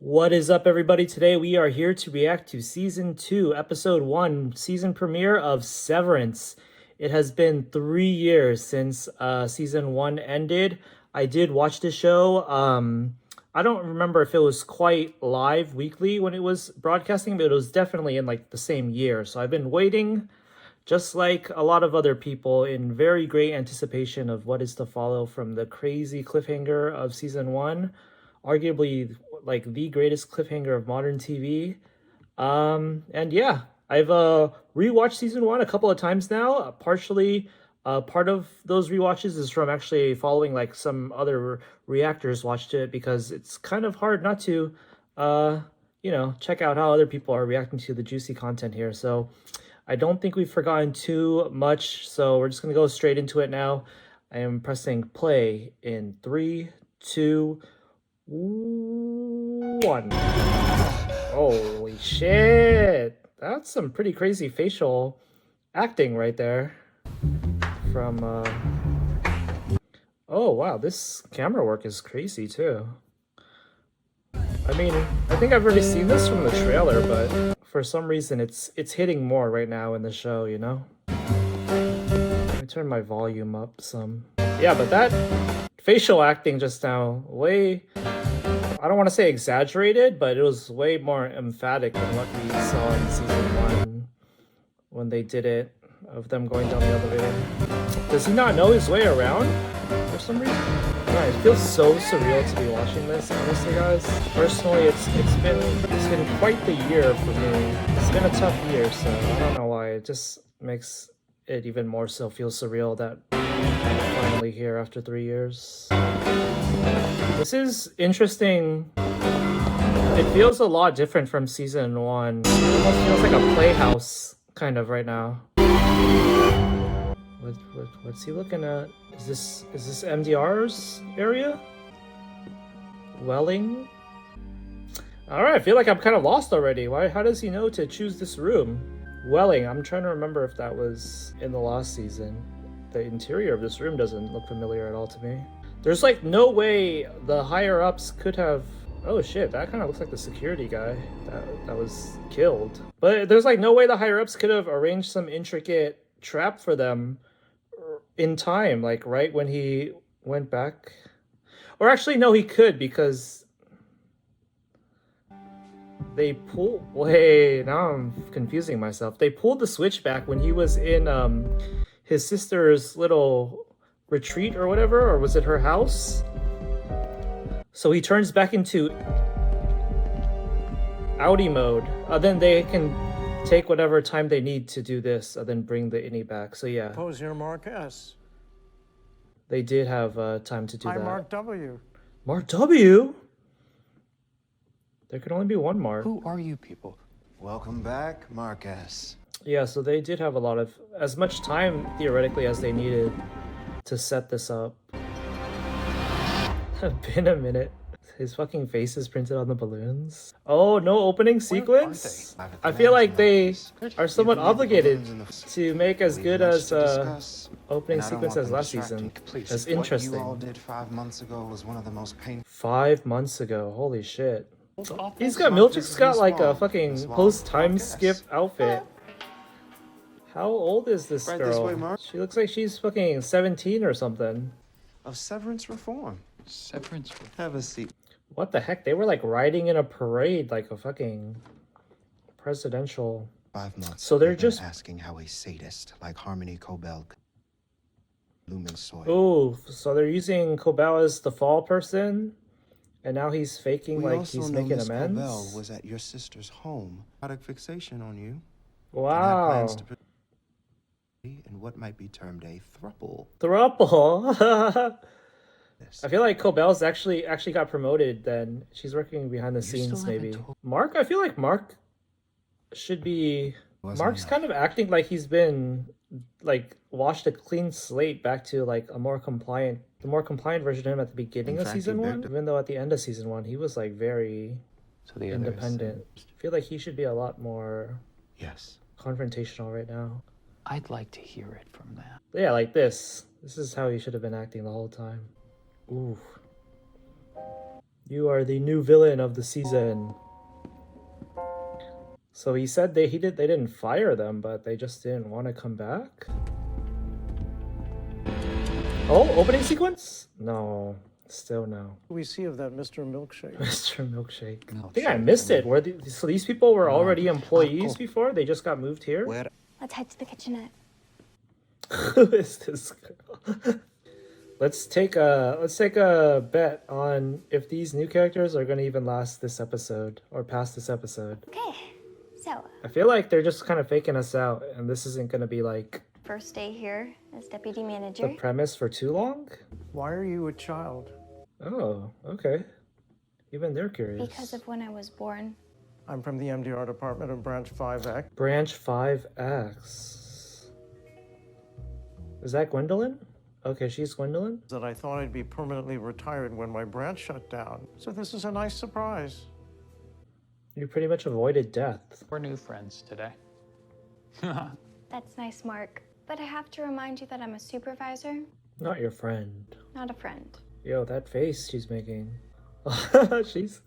What is up, everybody? Today we are here to react to Season 2, Episode 1, season premiere of Severance. It has been 3 years since Season 1 ended. I did watch the show. I don't remember if it was quite live weekly when it was broadcasting, but it was definitely in like the same year. So I've been waiting, just like a lot of other people, in very great anticipation of what is to follow from the crazy cliffhanger of Season 1. Arguably like the greatest cliffhanger of modern TV. And yeah, I've rewatched Season 1 a couple of times now. Partially, part of those rewatches is from actually following like some other reactors watched it, because it's kind of hard not to check out how other people are reacting to the juicy content here. So I don't think we've forgotten too much, so we're just gonna go straight into it now. I am pressing play in 3, 2, 1. Holy shit. That's some pretty crazy facial acting right there. From, oh wow, this camera work is crazy too. I mean, I think I've already seen this from the trailer, but for some reason it's hitting more right now in the show, you know? Let me turn my volume up some. Yeah, but that facial acting just now, I don't want to say exaggerated, but it was way more emphatic than what we saw in Season 1 when they did it, of them going down the elevator. Does he not know his way around for some reason? God, it feels so surreal to be watching this, honestly, guys. Personally, it's been quite the year for me. It's been a tough year, so I don't know why. It just makes it even more so feel surreal that I'm finally here after 3 years. This is interesting. It feels a lot different from Season 1. It almost feels like a playhouse kind of right now. What's he looking at? Is this MDR's area? Welling? Alright, I feel like I'm kind of lost already. How does he know to choose this room? Welling, I'm trying to remember if that was in the last season. The interior of this room doesn't look familiar at all to me. There's like no way the higher ups could have. Oh shit, that kind of looks like the security guy that was killed. But there's like no way the higher ups could have arranged some intricate trap for them in time, like right when he went back. Or actually, no, he could, because they pulled. Wait, now I'm confusing myself. They pulled the switch back when he was in his sister's little retreat or whatever, or was it her house? So he turns back into Audi mode. Then they can take whatever time they need to do this, and then bring the Innie back. So yeah. Pose here, Mark S. They did have time to do that. Mark W. Mark W? There could only be one Mark. Who are you people? Welcome back, Mark S. Yeah, so they did have as much time theoretically as they needed to set this up. Been a minute. His fucking face is printed on the balloons. Oh, no opening sequence? I feel like they are somewhat obligated to make as good as opening sequence as last season. That's interesting. What you all did 5 months ago was one of the most painful. 5 months ago, holy shit. Milchick's got like a fucking post-time skip outfit. How old is this girl? This way, Mark. She looks like she's fucking 17 or something. Of Severance reform. Severance. Have a seat. What the heck? They were like riding in a parade like a fucking presidential. 5 months. So they're we've been just asking how a sadist like Harmony Cobell could lumen soil. Oh, so they're using Cobell as the fall person, and now he's faking like he's making Miss amends. Cobell was at your sister's home. Product fixation on you. Wow. And what might be termed a throuple. Throuple. I feel like Cobell's actually got promoted then. She's working behind the scenes maybe. Mark, I feel like Mark should be... Mark's kind of acting like he's been like washed a clean slate back to like the more compliant version of him at the beginning of Season 1. Even though at the end of Season 1 he was like very independent. I feel like he should be a lot more confrontational right now. I'd like to hear it from that. Yeah, like this. This is how he should have been acting the whole time. Ooh. You are the new villain of the season. So he said they didn't fire them, but they just didn't want to come back. Oh, opening sequence? No, still no. What do we see of that Mr. Milkshake? Mr. Milkshake. I think I missed it. So these people were already employees before? They just got moved here? Where Let's head to the kitchenette. Who is this girl? Let's take a bet on if these new characters are gonna even last this episode or past this episode. Okay, so I feel like they're just kind of faking us out, and this isn't gonna be like first day here as deputy the manager. premise for too long. Why are you a child? Oh, okay. Even they're curious. Because of when I was born. I'm from the MDR department of Branch 5X. Branch 5X. Is that Gwendolyn? Okay, she's Gwendolyn. That I thought I'd be permanently retired when my branch shut down. So this is a nice surprise. You pretty much avoided death. We're new friends today. That's nice, Mark. But I have to remind you that I'm a supervisor, Not your friend. not a friend. Yo, that face she's making. She's...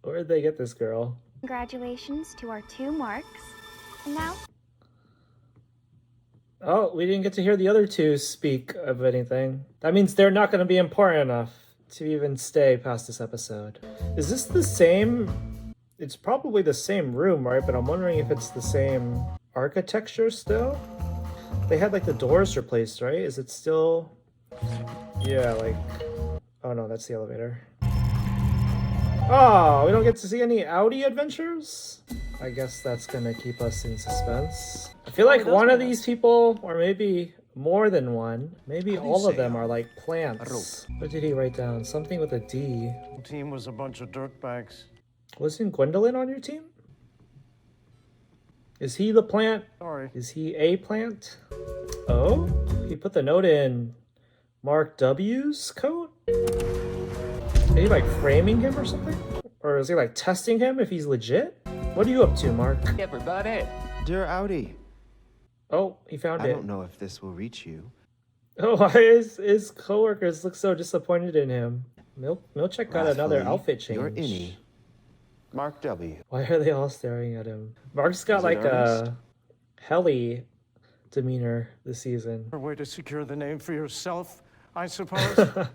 Where did they get this girl? Congratulations to our 2 marks. And now, Oh, we didn't get to hear the other two speak of anything. That means they're not going to be important enough to even stay past this episode. Is this the same? It's probably the same room, right? But I'm wondering if it's the same architecture still? They had like the doors replaced, right? Is it still... Yeah, like... Oh no, that's the elevator. Oh, we don't get to see any Audi adventures? I guess that's gonna keep us in suspense. I feel like one of these people, or maybe more than one, maybe all of them are like plants. What did he write down? Something with a D. The team was a bunch of dirtbags. Wasn't Gwendolyn on your team? Is he the plant? Sorry. Is he a plant? Oh, he put the note in Mark W's coat? Are you like framing him or something? Or is he like testing him if he's legit? What are you up to, Mark? Everybody. Dear Outie, Oh, he found I it. don't know if this will reach you. Oh, why his coworkers look so disappointed in him? Milchek got another Wrathfully, outfit change. Your Innie, Mark W. Why are they all staring at him? Mark's got Is it like earnest? a heli demeanor this season. A way to secure the name for yourself, I suppose.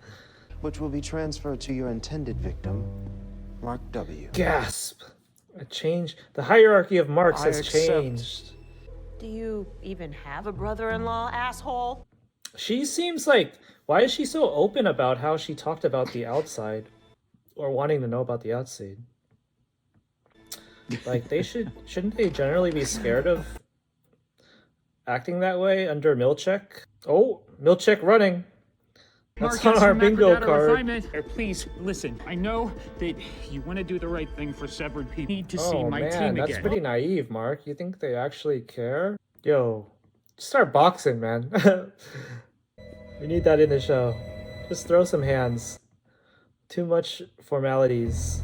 Which will be transferred to your intended victim, Mark W. Gasp! A change. The hierarchy of Marks I has accept. changed. Do you even have a brother-in-law, asshole? She seems like... Why is she so open about how she talked about the outside? Or wanting to know about the outside? Like, they shouldn't they generally be scared of acting that way under Milchek? Oh, Milchek running. That's on our bingo card. Please, listen, I know that you want to do the right thing for severed people. Need to see Oh my man, team that's again. pretty naive, Mark. You think they actually care? Yo, just start boxing, man. We need that in the show. Just throw some hands. Too much formalities.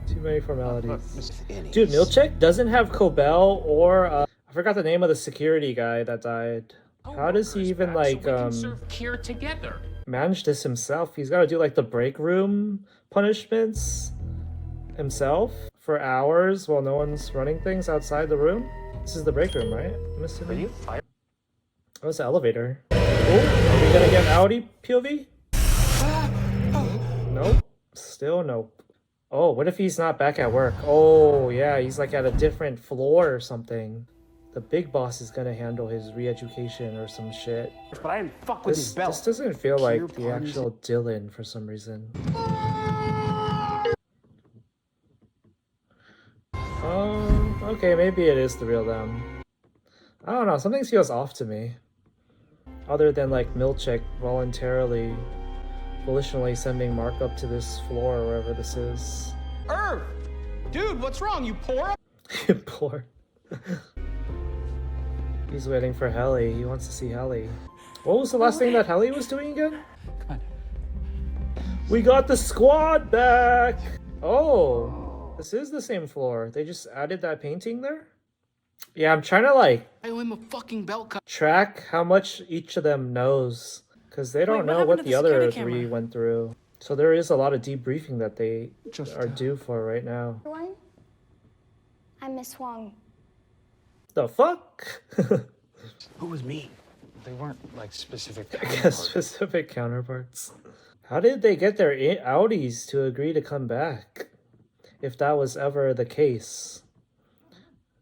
Too many formalities. Innie. Dude, Milchek doesn't have Cobell or I forgot the name of the security guy that died. How does he even like serve care together? manage this himself? He's got to do like the break room punishments himself for hours while no one's running things outside the room. This is the break room, right? I'm assuming. Oh, it's the elevator. Oh, are we gonna get Audi POV? Nope. Still nope. Oh, what if he's not back at work? Oh, yeah, he's like at a different floor or something. The big boss is gonna handle his re-education or some shit. But I didn't fuck with his belt. This doesn't feel like Cheer the parties. actual Dylan for some reason. Okay, maybe it is the real them. I don't know, something feels off to me. Other than like Milchek voluntarily, volitionally sending Mark up to this floor or wherever this is. Irv! Dude, what's wrong? You poor? Poor. He's waiting for Helly. He wants to see Helly. What was the last thing that Helly was doing again? Come on. We got the squad back! Oh, this is the same floor. They just added that painting there? Yeah, I'm trying to like I owe him a fucking belt cut. track how much each of them knows. Because they don't Wait, what know happened what to the the other security three camera? went through. So there is a lot of debriefing that they Just, are due for right now. Everyone, I'm Miss Wong. The fuck? Who was me? They weren't like specific I guess counterparts. specific counterparts. How did they get their Audis to agree to come back? If that was ever the case.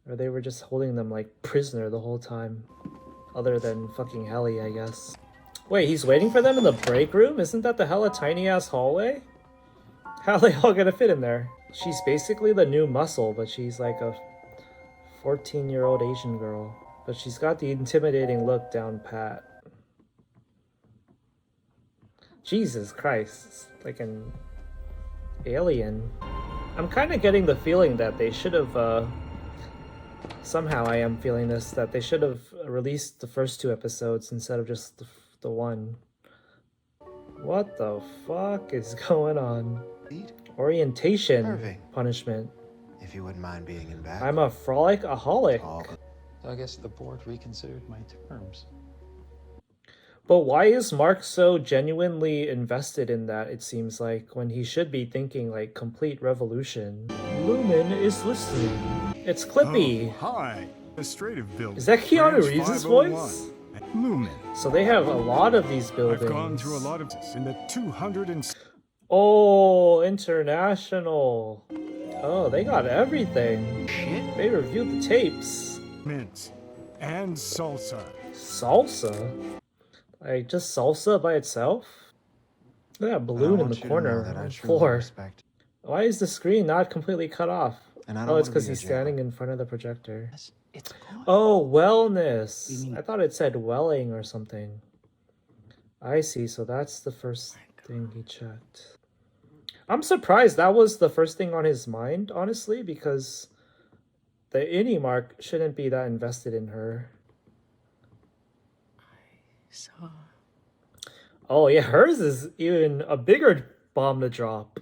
Or they were just holding them like prisoner the whole time. Other than fucking Helly, I guess. Wait, he's waiting for them in the break room? Isn't that the hella tiny ass hallway? How are they all gonna fit in there? She's basically the new Muscle, but she's like a 14-year-old Asian girl. But she's got the intimidating look down pat. Jesus Christ, it's like an alien. I'm kind of getting the feeling that they should have, somehow I am feeling this, that they should have released the first 2 episodes instead of just the one. What the fuck is going on? Orientation Irving. punishment. If you wouldn't mind being in back. I'm a frolic-aholic. So I guess the board reconsidered my terms. But why is Mark so genuinely invested in that, it seems like, when he should be thinking like complete revolution? Lumen is listening. It's Clippy. Oh, hi. Administrative building. Is that Keanu Branch Reeves' 501. voice? Lumen. So they have a lot of these buildings. I've gone through a lot of this in the 200 and... Oh, international. Oh, they got everything. Shit. They reviewed the tapes. mints and salsa. Salsa? Like just salsa by itself? Look at that balloon in the corner that on I the truly floor. respect. Why is the screen not completely cut off? And I don't Oh, it's wanna because be a he's jailer. standing in front of the projector. It's gone. Oh, wellness. I thought it said welling or something. I see, so that's the first thing he checked. I'm surprised that was the first thing on his mind, honestly, because the Innie mark shouldn't be that invested in her. So, Oh, yeah, hers is even a bigger bomb to drop.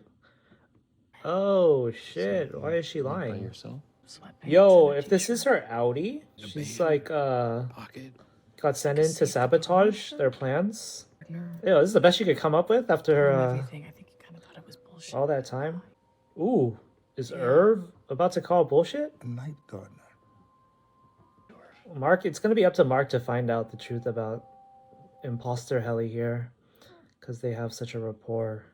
Oh, shit. Why is she By lying? yourself? sweatpants Yo, and a if this is t-shirt. her Audi, she's like, Pocket. got sent in to sabotage their plans. Yo, this is the best you could come up with after Everything. I think he kind of thought it was bullshit. all that time. Ooh, is Irv about to call bullshit? Night gardener. Mark, it's gonna be up to Mark to find out the truth about imposter Helly here, because they have such a rapport.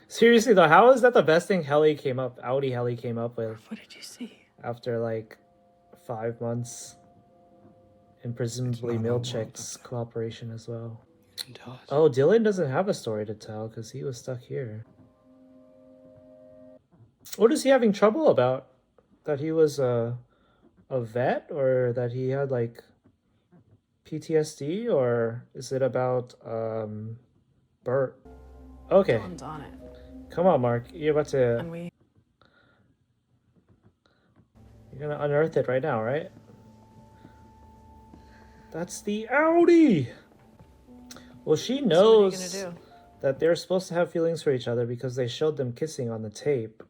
Seriously though, how is that the best thing Audi Helly came up with What did you see? after like 5 months and presumably Milchick's cooperation as well? You can tell us. Oh, Dylan doesn't have a story to tell because he was stuck here. What is he having trouble about? That he was a vet, or that he had like PTSD, or is it about Bert? Okay, Dawn's on it. come on, Mark. You're about to. And we You're gonna unearth it right now, right? That's the Audi. Well, she So what are you knows gonna do? that they're supposed to have feelings for each other because they showed them kissing on the tape.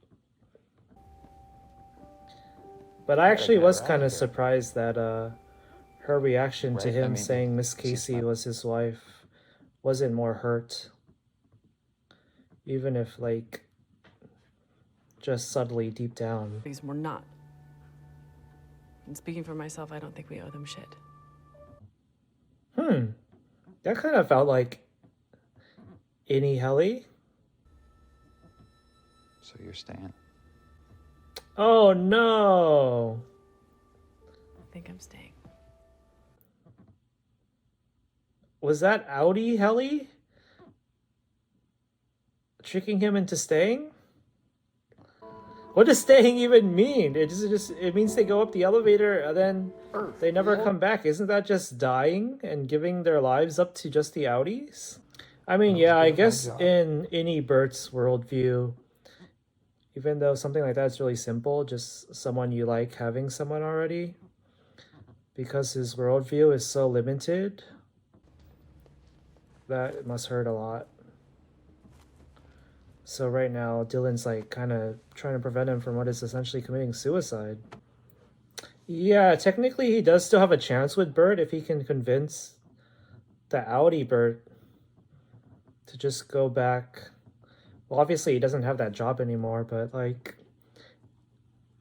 But I actually get was her kind out of here. surprised that her reaction to Right, I him mean, saying Miss she's Casey not- was his wife wasn't more hurt. Even if, like, just subtly deep down. Because we're not. And speaking for myself, I don't think we owe them shit. That kind of felt like Innie Helly. So you're staying. Oh no! I think I'm staying. Was that Audi Helly tricking him into staying? What does staying even mean? It means they go up the elevator and then they never come back. Isn't that just dying and giving their lives up to just the Audis? I mean, yeah, I guess in Innie Bert's worldview, even though something like that's really simple, just someone you like having someone already, because his worldview is so limited, that must hurt a lot. So right now, Dylan's like kind of trying to prevent him from what is essentially committing suicide. Yeah, technically he does still have a chance with Bert if he can convince the Audi Bert to just go back Well, obviously he doesn't have that job anymore, but like,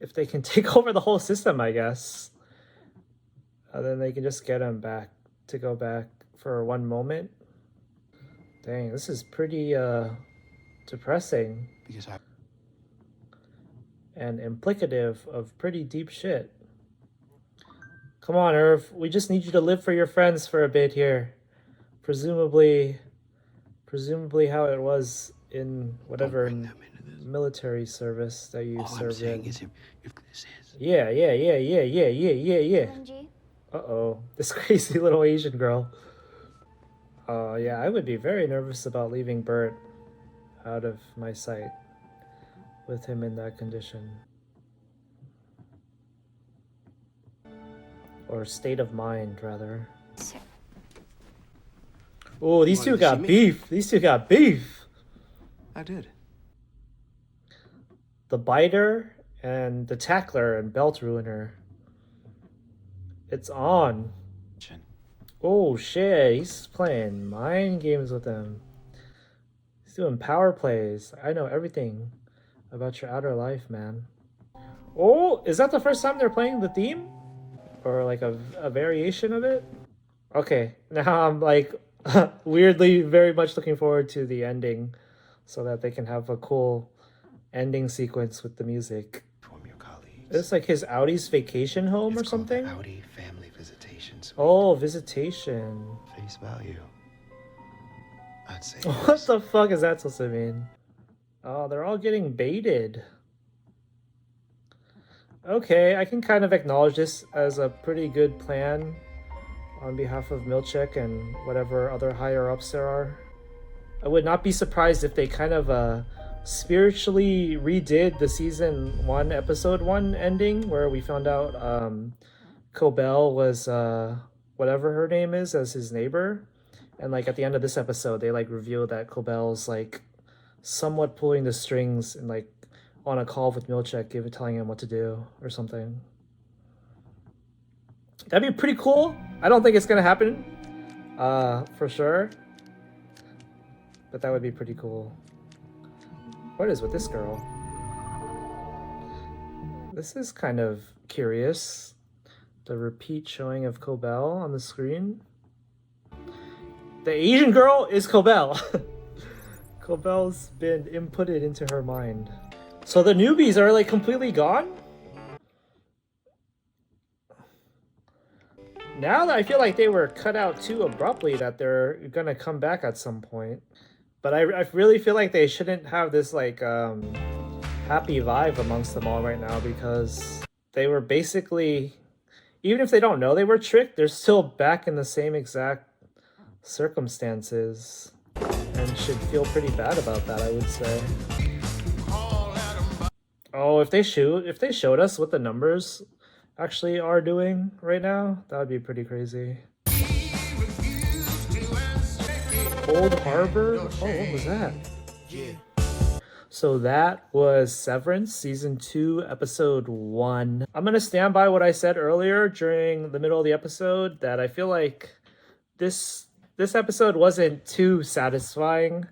if they can take over the whole system, I guess, then they can just get him back to go back for one moment. Dang, this is pretty depressing Because I and implicative of pretty deep shit. Come on, Irv. We just need you to live for your friends for a bit here. Presumably how it was in whatever bring them into this. military service that you All I'm served saying in. is if this is Yeah. Benji, Uh-oh, this crazy little Asian girl. Yeah, I would be very nervous about leaving Bert out of my sight with him in that condition. Or state of mind, rather. Oh, these You two wanted to got see me? beef. These two got beef. I did. The biter and the tackler and belt ruiner. It's on. Chin. Oh shit, he's playing mind games with them. He's doing power plays. I know everything about your outer life, man. Oh, is that the first time they're playing the theme? Or like a variation of it? Okay, now I'm like weirdly very much looking forward to the ending so that they can have a cool ending sequence with the music. From your colleagues. It's like his Audie's vacation home or It's called the something? Audi Family Visitation Suite. Oh, visitation. Face value. I'd say What yes. the fuck is that supposed to mean? Oh, they're all getting baited. Okay, I can kind of acknowledge this as a pretty good plan on behalf of Milchek and whatever other higher ups there are. I would not be surprised if they kind of spiritually redid the season 1 episode 1 ending where we found out Cobell was whatever her name is as his neighbor, and like at the end of this episode they like reveal that Cobell's like somewhat pulling the strings and like on a call with Milchek, telling him what to do or something. That'd be pretty cool. I don't think it's gonna happen, for sure. But that would be pretty cool. What is with this girl? This is kind of curious. The repeat showing of Cobell on the screen. The Asian girl is Cobell. Cobell's been inputted into her mind. So the newbies are like completely gone? Now that I feel like they were cut out too abruptly that they're gonna come back at some point. But I really feel like they shouldn't have this like happy vibe amongst them all right now, because they were basically, even if they don't know they were tricked, they're still back in the same exact circumstances and should feel pretty bad about that, I would say. Oh, if they showed us what the numbers actually are doing right now, that would be pretty crazy. Old Harbor? Oh, what was that? So that was Severance, Season 2, Episode 1. I'm gonna stand by what I said earlier during the middle of the episode, that I feel like this episode wasn't too satisfying.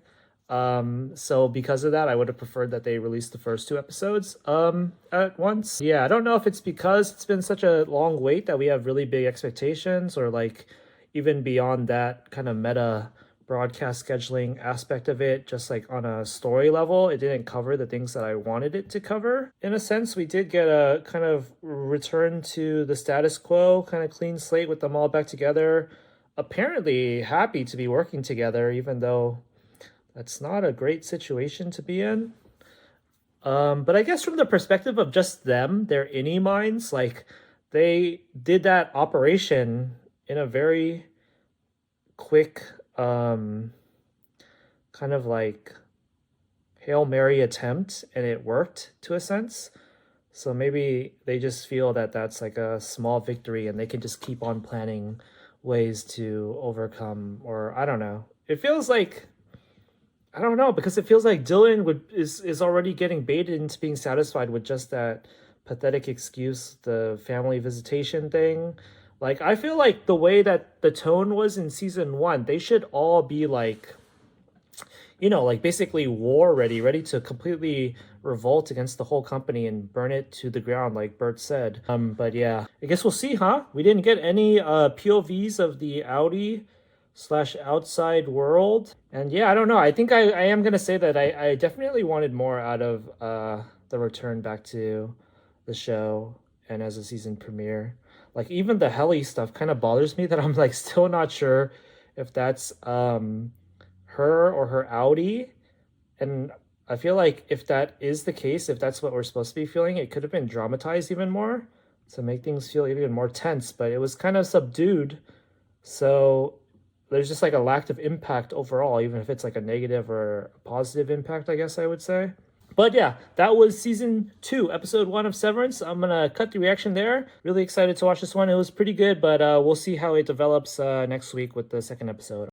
So because of that, I would have preferred that they released the first 2 episodes at once. Yeah, I don't know if it's because it's been such a long wait that we have really big expectations, or like even beyond that kind of meta broadcast scheduling aspect of it, just like on a story level, it didn't cover the things that I wanted it to cover. In a sense, we did get a kind of return to the status quo, kind of clean slate with them all back together, apparently happy to be working together, even though that's not a great situation to be in. But I guess from the perspective of just them, their Innie minds, like they did that operation in a very quick, kind of like Hail Mary attempt, and it worked to a sense. So maybe they just feel that that's like a small victory and they can just keep on planning ways to overcome, or I don't know. It feels like, I don't know, because it feels like Dylan is already getting baited into being satisfied with just that pathetic excuse, the family visitation thing. Like, I feel like the way that the tone was in season 1, they should all be like you know, like basically war ready to completely revolt against the whole company and burn it to the ground, like Bert said. But yeah, I guess we'll see, huh? We didn't get any POVs of the Audi slash outside world. And yeah, I don't know. I think I am gonna say that I definitely wanted more out of the return back to the show and as a season premiere. Like even the heli stuff kind of bothers me that I'm like still not sure if that's her or her Audi. And I feel like if that is the case, if that's what we're supposed to be feeling, it could have been dramatized even more to make things feel even more tense, but it was kind of subdued. So there's just like a lack of impact overall, even if it's like a negative or a positive impact, I guess I would say. But yeah, that was season 2, episode 1 of Severance. I'm gonna cut the reaction there. Really excited to watch this one. It was pretty good, but we'll see how it develops next week with the second episode.